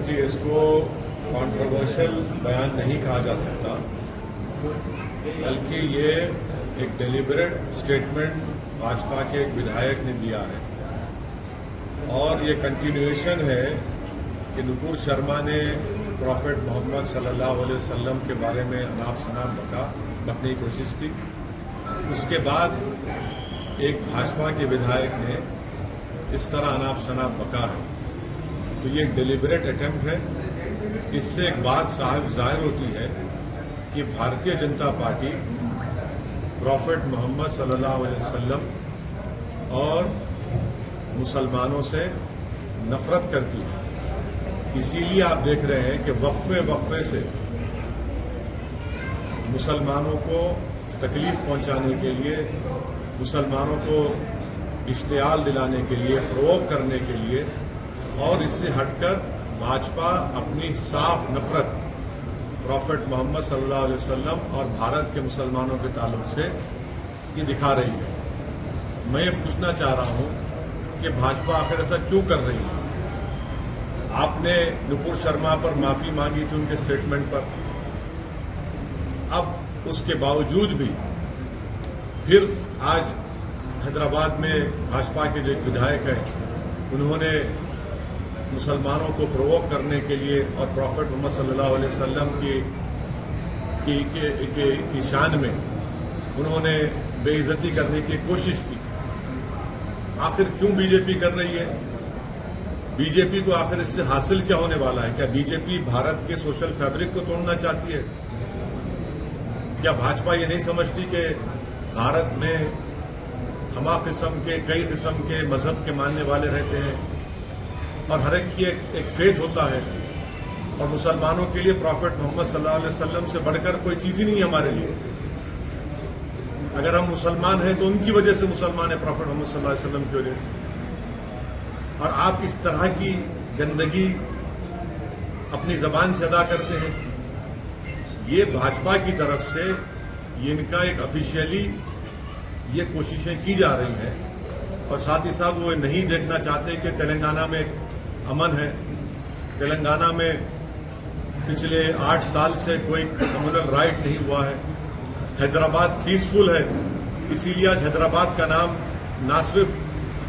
देखिए, इसको कंट्रोवर्शियल बयान नहीं कहा जा सकता, बल्कि ये एक डेलिबरेट स्टेटमेंट भाजपा के एक विधायक ने दिया है और ये कंटिन्यूएशन है कि नुपुर शर्मा ने प्रॉफेट मोहम्मद सल्लल्लाहु अलैहि वसल्लम के बारे में अनाप शनाप बकने की कोशिश की। उसके बाद एक भाजपा के विधायक ने इस तरह अनाप शनाप बका है, तो ये एक डेलिबरेट अटेम्प्ट है। इससे एक बात साफ जाहिर होती है कि भारतीय जनता पार्टी प्रॉफेट मोहम्मद सल्लल्लाहु अलैहि वसल्लम और मुसलमानों से नफरत करती है। इसीलिए आप देख रहे हैं कि वक्फे से मुसलमानों को तकलीफ पहुंचाने के लिए, मुसलमानों को इश्तियाल दिलाने के लिए, प्रोवोक करने के लिए और इससे हटकर भाजपा अपनी साफ नफरत प्रॉफेट मोहम्मद सल्लल्लाहु अलैहि वसल्लम और भारत के मुसलमानों के ताल्लुक से ये दिखा रही है। मैं ये पूछना चाह रहा हूं कि भाजपा आखिर ऐसा क्यों कर रही है? आपने नुपुर शर्मा पर माफी मांगी थी उनके स्टेटमेंट पर, अब उसके बावजूद भी फिर आज हैदराबाद में भाजपा के जो एक विधायक हैं, उन्होंने मुसलमानों को प्रोवोक करने के लिए और प्रॉफेट मोहम्मद सल्लल्लाहु अलैहि वसल्लम की शान में उन्होंने बेइज्जती करने की कोशिश की। आखिर क्यों बीजेपी कर रही है? बीजेपी को आखिर इससे हासिल क्या होने वाला है? क्या बीजेपी भारत के सोशल फैब्रिक को तोड़ना चाहती है? क्या भाजपा ये नहीं समझती कि भारत में हमा किस्म के, कई किस्म के मजहब के मानने वाले रहते हैं और हर एक की एक फेथ होता है, और मुसलमानों के लिए प्रॉफेट मोहम्मद सल्लल्लाहु अलैहि वसल्लम से बढ़कर कोई चीज ही नहीं है हमारे लिए। अगर हम मुसलमान हैं तो उनकी वजह से मुसलमान है, प्रॉफेट मोहम्मद सल्लल्लाहु अलैहि वसल्लम की वजह से। और आप इस तरह की गंदगी अपनी जबान से अदा करते हैं। ये भाजपा की तरफ से इनका एक ऑफिशियली ये कोशिशें की जा रही हैं और साथ ही साथ वो नहीं देखना चाहते कि तेलंगाना में अमन है। तेलंगाना में पिछले 8 साल से कोई कम्युनल राइट नहीं हुआ है। हैदराबाद पीसफुल है, इसीलिए आज हैदराबाद का नाम ना सिर्फ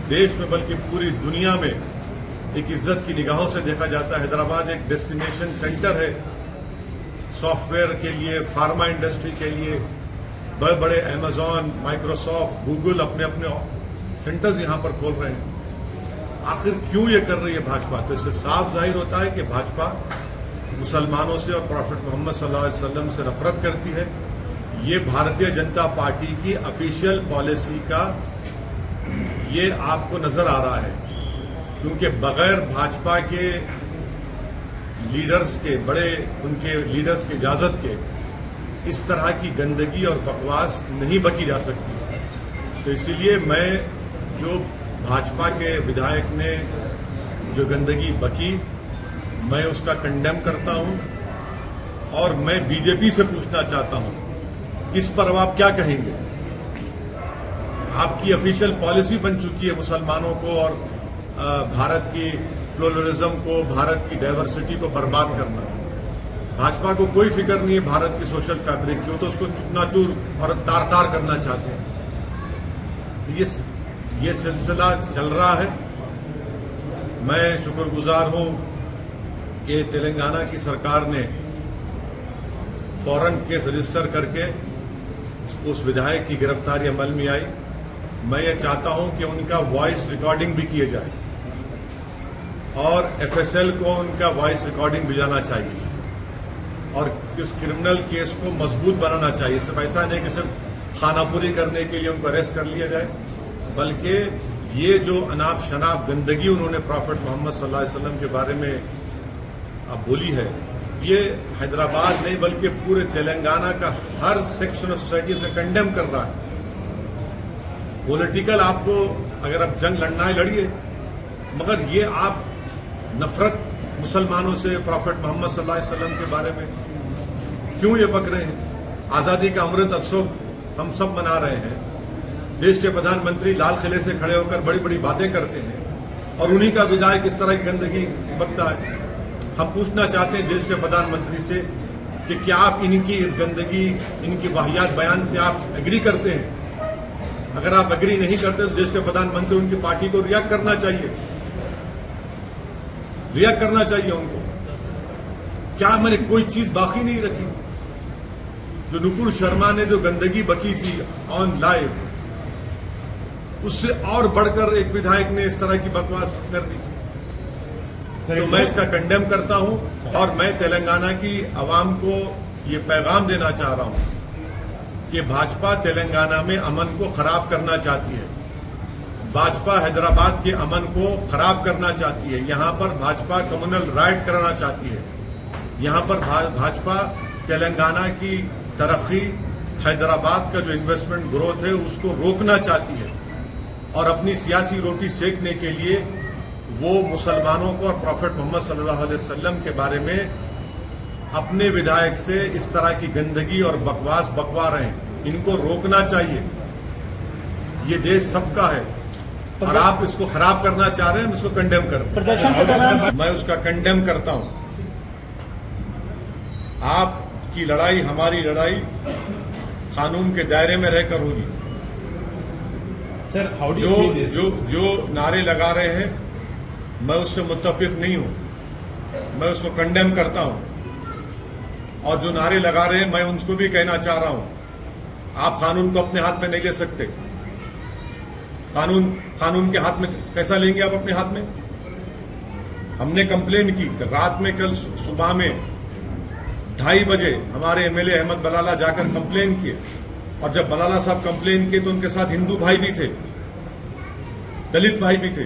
देश में बल्कि पूरी दुनिया में एक इज्जत की निगाहों से देखा जाता है। हैदराबाद एक डेस्टिनेशन सेंटर है सॉफ्टवेयर के लिए, फार्मा इंडस्ट्री के लिए। बड़े बड़े अमेजॉन, माइक्रोसॉफ्ट, गूगल अपने अपने सेंटर्स यहां पर खोल रहे हैं। आखिर क्यों ये कर रही है भाजपा? तो इससे साफ जाहिर होता है कि भाजपा मुसलमानों से और प्रॉफेट मोहम्मद सल्लल्लाहु अलैहि वसल्लम से नफरत करती है। ये भारतीय जनता पार्टी की ऑफिशियल पॉलिसी का ये आपको नजर आ रहा है, क्योंकि बगैर भाजपा के लीडर्स के, बड़े उनके लीडर्स की इजाजत के इस तरह की गंदगी और बकवास नहीं बकी जा सकती। तो इसीलिए मैं जो भाजपा के विधायक ने जो गंदगी बकी, मैं उसका कंडेम करता हूं और मैं बीजेपी से पूछना चाहता हूं, इस पर अब आप क्या कहेंगे? आपकी ऑफिशियल पॉलिसी बन चुकी है मुसलमानों को और भारत की प्लुरलिज्म को, भारत की डाइवर्सिटी को बर्बाद करना। भाजपा को कोई फिक्र नहीं है भारत की सोशल फैब्रिक की, वो तो उसको चूर और तार तार करना चाहते हैं। तो ये सिलसिला चल रहा है। मैं शुक्रगुजार हूं कि तेलंगाना की सरकार ने फौरन केस रजिस्टर करके उस विधायक की गिरफ्तारी अमल में आई। मैं ये चाहता हूं कि उनका वॉइस रिकॉर्डिंग भी किए जाए और एफएसएल को उनका वॉइस रिकॉर्डिंग भिजाना चाहिए और इस क्रिमिनल केस को मजबूत बनाना चाहिए। सिर्फ ऐसा नहीं कि सिर्फ खानापुरी करने के लिए उनको अरेस्ट कर लिया जाए, बल्कि ये जो अनाप शनाप गंदगी उन्होंने प्रॉफेट मोहम्मद सल्लल्लाहु अलैहि वसल्लम के बारे में अब बोली है, ये हैदराबाद नहीं बल्कि पूरे तेलंगाना का हर सेक्शन ऑफ सोसाइटी से कंडेम कर रहा है। पॉलिटिकल आपको अगर आप जंग लड़ना है लड़िए, मगर ये आप नफरत मुसलमानों से, प्रॉफेट मोहम्मद सल्लल्लाहु अलैहि वसल्लम के बारे में क्यों ये पक रहे हैं? आजादी का अमृत उत्सव हम सब मना रहे हैं। देश के प्रधानमंत्री लाल किले से खड़े होकर बड़ी बड़ी बातें करते हैं और उन्हीं का विधायक इस तरह की गंदगी बकता है। हम पूछना चाहते हैं देश के प्रधानमंत्री से कि क्या आप इनकी इस गंदगी, इनकी वाहियात बयान से आप एग्री करते हैं? अगर आप एग्री नहीं करते तो देश के प्रधानमंत्री उनकी पार्टी को रिएक्ट करना चाहिए, रिएक्ट करना चाहिए उनको। क्या मैंने कोई चीज बाकी नहीं रखी? जो नुपुर शर्मा ने जो गंदगी बकी थी ऑन लाइव, उससे और बढ़कर एक विधायक ने इस तरह की बकवास कर दी। तो मैं इसका कंडेम करता हूं और मैं तेलंगाना की आवाम को ये पैगाम देना चाह रहा हूं कि भाजपा तेलंगाना में अमन को खराब करना चाहती है, भाजपा हैदराबाद के अमन को खराब करना चाहती है, यहां पर भाजपा कम्युनल राइट कराना चाहती है, यहां पर भाजपा तेलंगाना की तरक्की, हैदराबाद का जो इन्वेस्टमेंट ग्रोथ है उसको रोकना चाहती है और अपनी सियासी रोटी सेकने के लिए वो मुसलमानों को और प्रॉफेट मोहम्मद सल्लल्लाहु अलैहि वसल्लम के बारे में अपने विधायक से इस तरह की गंदगी और बकवास बकवा रहे हैं। इनको रोकना चाहिए। ये देश सबका है और आप इसको खराब करना चाह रहे हैं, हम इसको कंडेम करते हैं। मैं उसका कंडेम करता हूं। आपकी लड़ाई, हमारी लड़ाई कानून के दायरे में रहकर होगी। जो नारे लगा रहे हैं मैं उससे मुत्तफिक नहीं हूं, मैं उसको कंडेम करता हूं। और जो नारे लगा रहे हैं मैं उनको भी कहना चाह रहा हूं, आप कानून को अपने हाथ में नहीं ले सकते। कानून के हाथ में कैसा लेंगे आप अपने हाथ में? हमने कंप्लेन की रात में, कल सुबह में 2:30 बजे हमारे एमएलए अहमद बलाला जाकर कंप्लेन किए और जब बलाला साहब कंप्लेन किए तो उनके साथ हिंदू भाई भी थे, दलित भाई भी थे।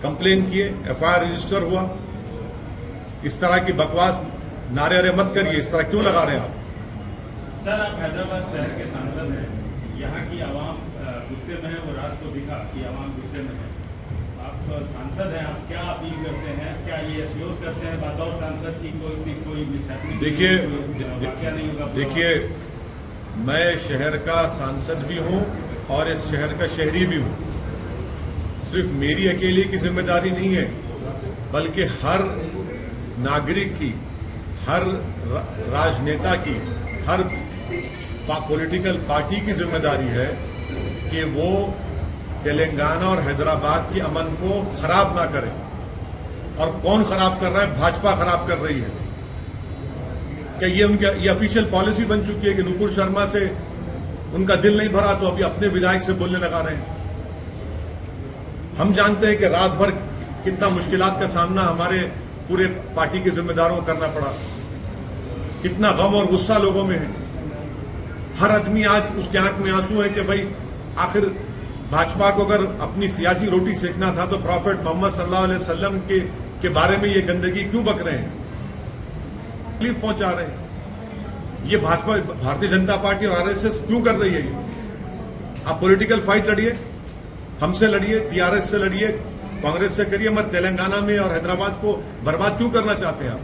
कंप्लेन किए, एफआईआर रजिस्टर हुआ। इस तरह की बकवास नारे अरे मत करिए। इस तरह क्यों लगा रहे हैं आप? सर, आप हैदराबाद शहर के सांसद हैं, यहाँ की आवाम गुस्से में है, वो रात को दिखा कि आवाम गुस्से में है। आप सांसद हैं, आप क्या अपील करते हैं? क्या ये एश्योर करते हैं बतौर सांसद की कोई मिसहैपनिंग नहीं होगा? देखिए, मैं शहर का सांसद भी हूं और इस शहर का शहरी भी हूं। सिर्फ मेरी अकेले की जिम्मेदारी नहीं है, बल्कि हर नागरिक की, हर राजनेता की, हर पॉलिटिकल पार्टी की जिम्मेदारी है कि वो तेलंगाना और हैदराबाद के अमन को खराब ना करें। और कौन खराब कर रहा है? भाजपा खराब कर रही है। क्या ये ऑफिशियल पॉलिसी बन चुकी है कि नुपुर शर्मा से उनका दिल नहीं भरा तो अभी अपने विधायक से बोलने लगा रहे हैं? हम जानते हैं कि रात भर कितना मुश्किलात का सामना हमारे पूरे पार्टी के जिम्मेदारों को करना पड़ा, कितना गम और गुस्सा लोगों में है। हर आदमी आज उसके आंख में आंसू है कि भाई आखिर भाजपा को अगर अपनी सियासी रोटी सेकना था तो प्रॉफेट मोहम्मद सल्लल्लाहु अलैहि वसल्लम के बारे में ये गंदगी क्यों बक रहे हैं, तकलीफ पहुंचा रहे हैं? ये भाजपा, भारतीय जनता पार्टी और आरएसएस क्यों कर रही है? आप पॉलिटिकल फाइट लड़िए, हमसे लड़िए, टीआरएस से लड़िए, कांग्रेस से करिए, मत तेलंगाना में और हैदराबाद को बर्बाद क्यों करना चाहते हैं आप?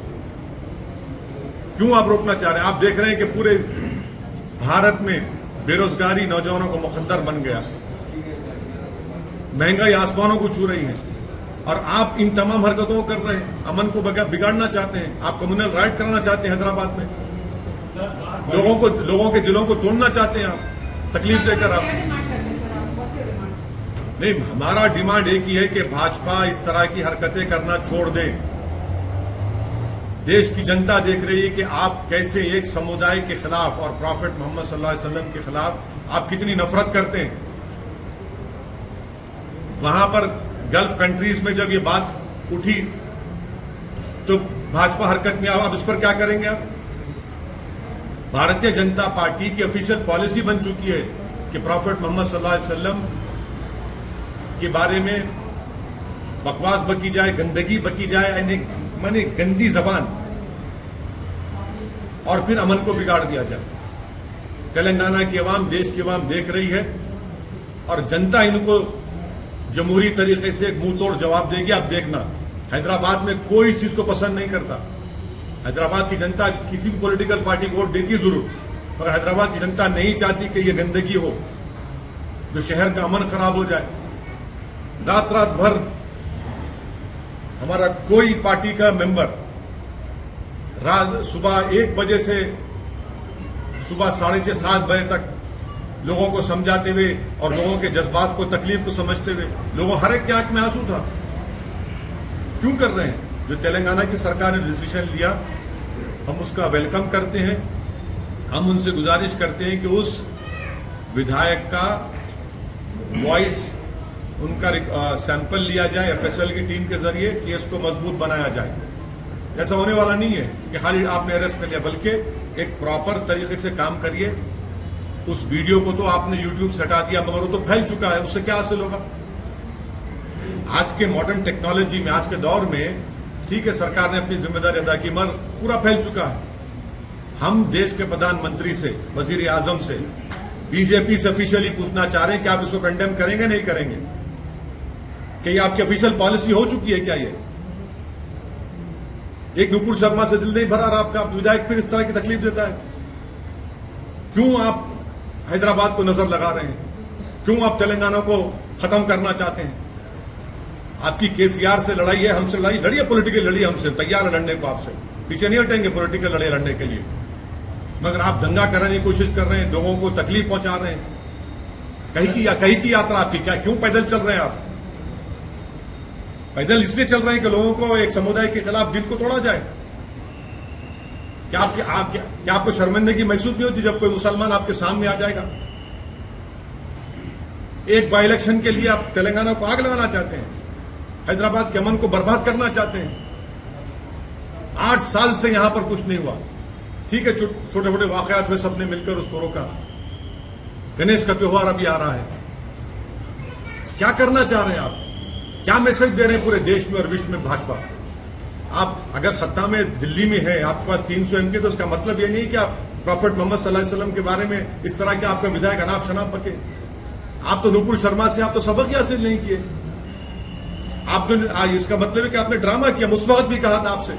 क्यों आप रोकना चाह रहे हैं? आप देख रहे हैं कि पूरे भारत में बेरोजगारी नौजवानों को मुकद्दर बन गया, महंगाई आसमानों को छू रही है और आप इन तमाम हरकतों को कर रहे हैं। अमन को बिगाड़ना चाहते हैं, आप कम्युनल राइट कराना चाहते हैं हैदराबाद में, लोगों के दिलों को तोड़ना चाहते हैं आप, तकलीफ देकर आप। नहीं, हमारा डिमांड एक ही है कि भाजपा इस तरह की हरकतें करना छोड़ दे। देश की जनता देख रही है कि आप कैसे एक समुदाय के खिलाफ और प्रॉफेट मोहम्मद सल्लल्लाहु अलैहि वसल्लम के खिलाफ आप कितनी नफरत करते हैं। वहां पर गल्फ कंट्रीज में जब ये बात उठी तो भाजपा हरकत में आप इस पर क्या करेंगे? आप, भारतीय जनता पार्टी की ऑफिशियल पॉलिसी बन चुकी है कि प्रॉफेट मोहम्मद सल्लल्लाहु अलैहि वसल्लम के बारे में बकवास बकी जाए, गंदगी बकी जाए, माने गंदी जबान, और फिर अमन को बिगाड़ दिया जाए। तेलंगाना की आवाम, देश की आवाम देख रही है और जनता इनको जमहूरी तरीके से मुंह तोड़ जवाब देगी। आप देखना, हैदराबाद में कोई इस चीज को पसंद नहीं करता। हैदराबाद की जनता किसी भी पॉलिटिकल पार्टी को वोट देती जरूर, मगर हैदराबाद की जनता नहीं चाहती कि ये गंदगी हो, जो शहर का अमन खराब हो जाए। रात रात भर हमारा कोई पार्टी का मेंबर रात सुबह 1 बजे से सुबह 6:30-7 बजे तक लोगों को समझाते हुए और लोगों के जज्बात को, तकलीफ को समझते हुए, लोगों हर एक की आंख में आंसू था। क्यों कर रहे हैं? जो तेलंगाना की सरकार ने डिसीजन लिया, हम उसका वेलकम करते हैं। हम उनसे गुजारिश करते हैं कि उस विधायक का वॉइस, उनका सैंपल लिया जाए एफएसएल की टीम के जरिए, केस को मजबूत बनाया जाए। ऐसा होने वाला नहीं है कि खाली आपने अरेस्ट कर लिया, बल्कि एक प्रॉपर तरीके से काम करिए। उस वीडियो को तो आपने यूट्यूब से हटा दिया, मगर वो तो फैल चुका है, उससे क्या हासिल होगा? आज के मॉडर्न टेक्नोलॉजी में, आज के दौर में, ठीक है सरकार ने अपनी जिम्मेदारी अदा की, मगर पूरा फैल चुका है। हम देश के प्रधानमंत्री से, वजीर आजम से, बीजेपी से ऑफिशियली पूछना चाह रहे हैं कि आप इसको कंडेम करेंगे नहीं करेंगे? कि ये आपकी ऑफिशियल पॉलिसी हो चुकी है क्या? ये एक नुपुर शर्मा से दिल नहीं भरा रहा आपका, विधायक फिर इस तरह की तकलीफ देता है। क्यों आप हैदराबाद को नजर लगा रहे हैं? क्यों आप तेलंगाना को खत्म करना चाहते हैं? आपकी केसीआर से लड़ाई है, हमसे लड़ाई लड़िए, पॉलिटिकल लड़िए, हमसे तैयार है लड़ने को, आपसे पीछे नहीं हटेंगे पॉलिटिकल लड़ाई लड़ने के लिए। मगर आप दंगा करने की कोशिश कर रहे हैं, लोगों को तकलीफ पहुंचा रहे हैं। कहीं की यात्रा आपकी क्या? क्यों पैदल चल रहे हैं आप? पैदल इसलिए चल रहे हैं कि लोगों को एक समुदाय के खिलाफ दिल को तोड़ा जाए। क्या आपको शर्मिंदगी महसूस नहीं होती जब कोई मुसलमान आपके सामने आ जाएगा? एक बाई इलेक्शन के लिए आप तेलंगाना को आग लगाना चाहते हैं, हैदराबाद के अमन को बर्बाद करना चाहते हैं। 8 साल से यहां पर कुछ नहीं हुआ। ठीक है, छोटे छोटे वाकयात हुए, सबने मिलकर उसको रोका। गणेश का त्योहार अभी आ रहा है। क्या करना चाह रहे हैं आप? क्या मैसेज दे रहे हैं पूरे देश में और विश्व में भाजपा? आप अगर सत्ता में दिल्ली में है, आपके पास 300 एमपी, तो इसका मतलब यह नहीं कि आप प्रॉफेट मोहम्मद सल्लल्लाहु अलैहि वसल्लम के बारे में इस तरह के आपका विधायक अनाप शनाप बके। आप तो नुपुर शर्मा से आप तो सबक ही हासिल नहीं किए। आपने, इसका मतलब है कि आपने ड्रामा किया। उस वक्त भी कहा था आपसे।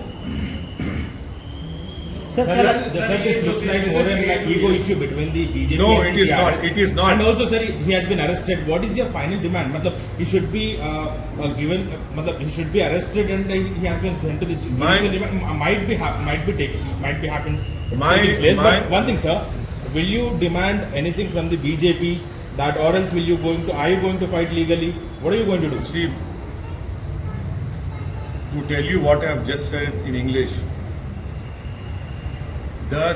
Sir, this looks like more than an ego issue between the BJP No, and it is TRS. not. It is not. And also, sir, he has been arrested. What is your final demand? Matlab, he should be given. Matlab, he should be arrested, and he has been sent to the judicial. Might be happen. But one thing, sir, will you demand anything from the BJP? That or else are you going to fight legally? What are you going to do? See, to tell you what I have just said in English, the